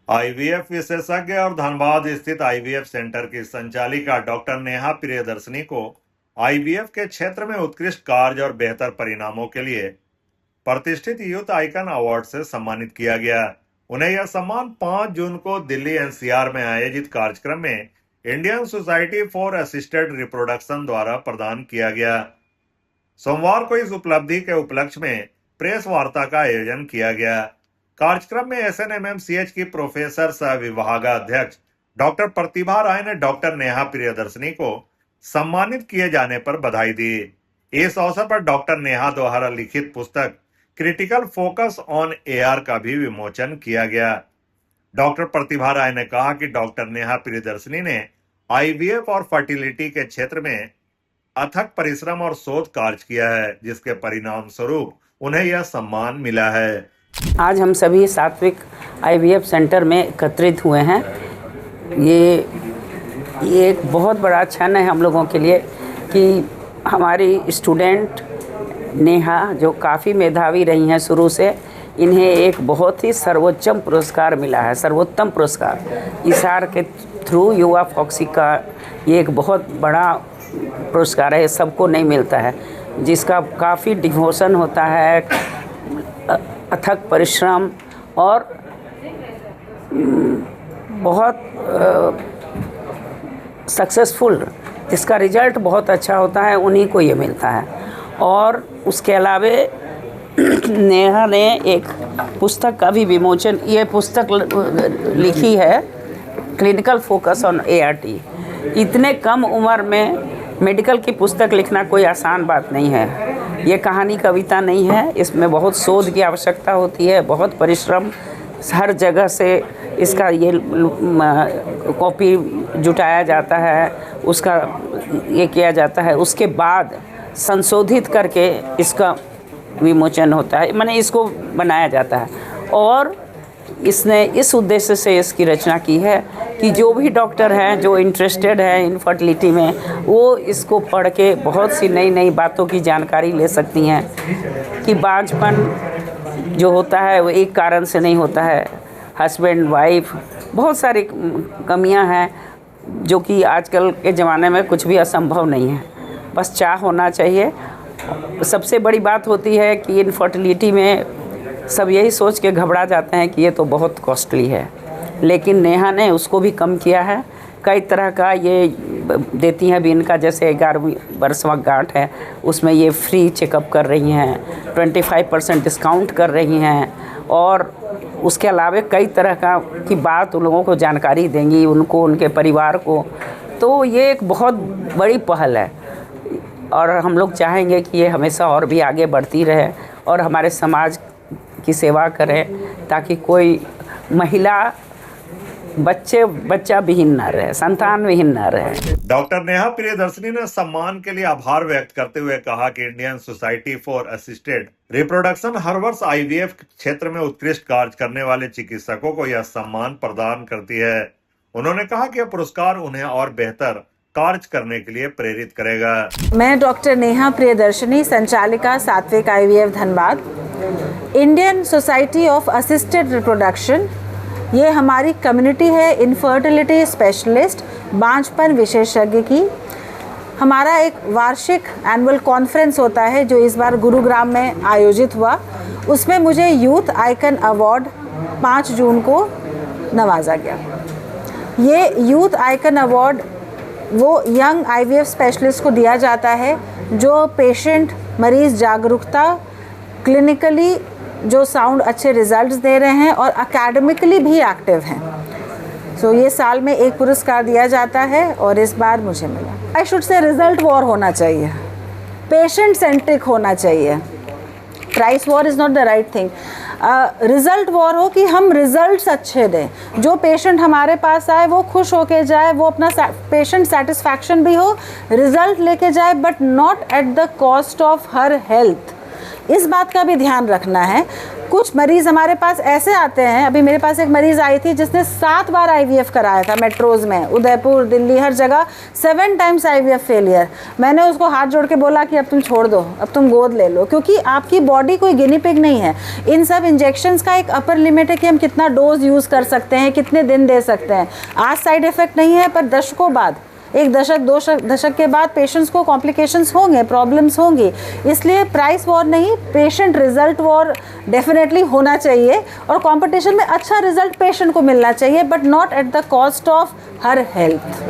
IVF विशेषज्ञ और धनबाद स्थित आईवीएफ सेंटर की संचालिका डॉक्टर नेहा प्रियदर्शनी को आईवीएफ के क्षेत्र में उत्कृष्ट कार्य और बेहतर परिणामों के लिए प्रतिष्ठित यूथ आइकन अवार्ड से सम्मानित किया गया। उन्हें यह सम्मान 5 जून को दिल्ली एनसीआर में आयोजित कार्यक्रम में Indian society for assisted reproduction द्वारा प्रदान किया गया। सोमवार को इस उपलब्धि के उपलक्ष्य में प्रेस वार्ता का आयोजन किया गया। कार्यक्रम में एसएनएमएमसीएच की प्रोफेसर सह विभागाध्यक्ष डॉक्टर प्रतिभा राय ने डॉक्टर नेहा प्रियदर्शनी को सम्मानित किए जाने पर बधाई दी। इस अवसर पर डॉक्टर नेहा द्वारा लिखित पुस्तक क्रिटिकल फोकस ऑन एआर का भी विमोचन किया गया। डॉक्टर प्रतिभा राय ने कहा कि डॉक्टर नेहा प्रियदर्शनी ने आईवीएफ और फर्टिलिटी के क्षेत्र में अथक परिश्रम और शोध कार्य किया है, जिसके परिणाम स्वरूप उन्हें यह सम्मान मिला है। आज हम सभी सात्विक आईवीएफ सेंटर में एकत्रित हुए हैं। ये एक बहुत बड़ा क्षण है हम लोगों के लिए कि हमारी स्टूडेंट नेहा, जो काफ़ी मेधावी रही हैं शुरू से, इन्हें एक बहुत ही सर्वोच्चम पुरस्कार मिला है, सर्वोत्तम पुरस्कार। इसार के थ्रू युवा फॉक्सी का ये एक बहुत बड़ा पुरस्कार है, सबको नहीं मिलता है, जिसका काफ़ी डिवोशन होता है, अथक परिश्रम और बहुत सक्सेसफुल, जिसका रिजल्ट बहुत अच्छा होता है, उन्हीं को ये मिलता है। और उसके अलावा नेहा ने एक पुस्तक का भी विमोचन, ये पुस्तक लिखी है क्लिनिकल फोकस ऑन एआरटी। इतने कम उम्र में मेडिकल की पुस्तक लिखना कोई आसान बात नहीं है। ये कहानी कविता नहीं है, इसमें बहुत शोध की आवश्यकता होती है, बहुत परिश्रम, हर जगह से इसका ये कॉपी जुटाया जाता है, उसका ये किया जाता है, उसके बाद संशोधित करके इसका विमोचन होता है, माने इसको बनाया जाता है। और इसने इस उद्देश्य से इसकी रचना की है कि जो भी डॉक्टर हैं जो इंटरेस्टेड हैं इनफर्टिलिटी में, वो इसको पढ़ के बहुत सी नई नई बातों की जानकारी ले सकती हैं कि बांझपन जो होता है वो एक कारण से नहीं होता है। हस्बैंड वाइफ, बहुत सारी कमियां हैं जो कि आजकल के ज़माने में कुछ भी असंभव नहीं है, बस चाह होना चाहिए। सबसे बड़ी बात होती है कि इनफर्टिलिटी में सब यही सोच के घबरा जाते हैं कि ये तो बहुत कॉस्टली है, लेकिन नेहा ने उसको भी कम किया है। कई तरह का ये देती हैं, भी इनका जैसे 11वीं वर्षवा गांठ है, उसमें ये फ्री चेकअप कर रही हैं, 25% डिस्काउंट कर रही हैं, और उसके अलावा कई तरह का की बात उन लोगों को जानकारी देंगी, उनको, उनके परिवार को। तो ये एक बहुत बड़ी पहल है और हम लोग चाहेंगे कि ये हमेशा और भी आगे बढ़ती रहे और हमारे समाज की सेवा करें, ताकि कोई महिला बच्चा विहीन न रहे, संतान विहीन न रहे। डॉक्टर नेहा प्रियदर्शनी ने सम्मान के लिए आभार व्यक्त करते हुए कहा कि Indian society for assisted reproduction हर वर्ष आईवीएफ क्षेत्र में उत्कृष्ट कार्य करने वाले चिकित्सकों को यह सम्मान प्रदान करती है। उन्होंने कहा कि यह पुरस्कार उन्हें और बेहतर कार्य करने के लिए प्रेरित करेगा। मैं डॉक्टर नेहा प्रियदर्शनी, संचालिका सात्विक IVF Dhanbad. Indian society of assisted reproduction, ये हमारी कम्युनिटी है इनफर्टिलिटी स्पेशलिस्ट, बांझपन विशेषज्ञ की। हमारा एक वार्षिक एनुअल कॉन्फ्रेंस होता है जो इस बार गुरुग्राम में आयोजित हुआ। उसमें मुझे यूथ आइकन अवार्ड 5 जून को नवाजा गया। ये यूथ आइकन अवार्ड वो यंग आईवीएफ स्पेशलिस्ट को दिया जाता है जो पेशेंट, मरीज़ जागरूकता, क्लिनिकली जो साउंड अच्छे रिजल्ट्स दे रहे हैं और एकेडमिकली भी एक्टिव हैं। सो ये साल में एक पुरस्कार दिया जाता है और इस बार मुझे मिला। I should say result war होना चाहिए, पेशेंट सेंट्रिक होना चाहिए। Price war is not the right thing. Result war हो कि हम रिजल्ट्स अच्छे दें, जो पेशेंट हमारे पास आए वो खुश होके जाए, वो अपना पेशेंट सेटिस्फैक्शन भी हो, रिजल्ट लेके जाए, but not at the cost of her health. इस बात का भी ध्यान रखना है। कुछ मरीज़ हमारे पास ऐसे आते हैं, अभी मेरे पास एक मरीज़ आई थी जिसने 7 बार IVF कराया था मेट्रोज़ में, उदयपुर, दिल्ली, हर जगह 7 टाइम्स IVF फेलियर। मैंने उसको हाथ जोड़ के बोला कि अब तुम छोड़ दो, अब तुम गोद ले लो, क्योंकि आपकी बॉडी कोई गिनी पिग नहीं है। इन सब इंजेक्शंस का एक अपर लिमिट है कि हम कितना डोज यूज़ कर सकते हैं, कितने दिन दे सकते हैं। आज साइड इफ़ेक्ट नहीं है, पर दशकों बाद, 1 दशक 2 दशक के बाद पेशेंट्स को कॉम्प्लिकेशंस होंगे, प्रॉब्लम्स होंगी। इसलिए प्राइस वॉर नहीं, पेशेंट रिजल्ट वॉर डेफिनेटली होना चाहिए, और कंपटीशन में अच्छा रिजल्ट पेशेंट को मिलना चाहिए, but not at the cost of her health.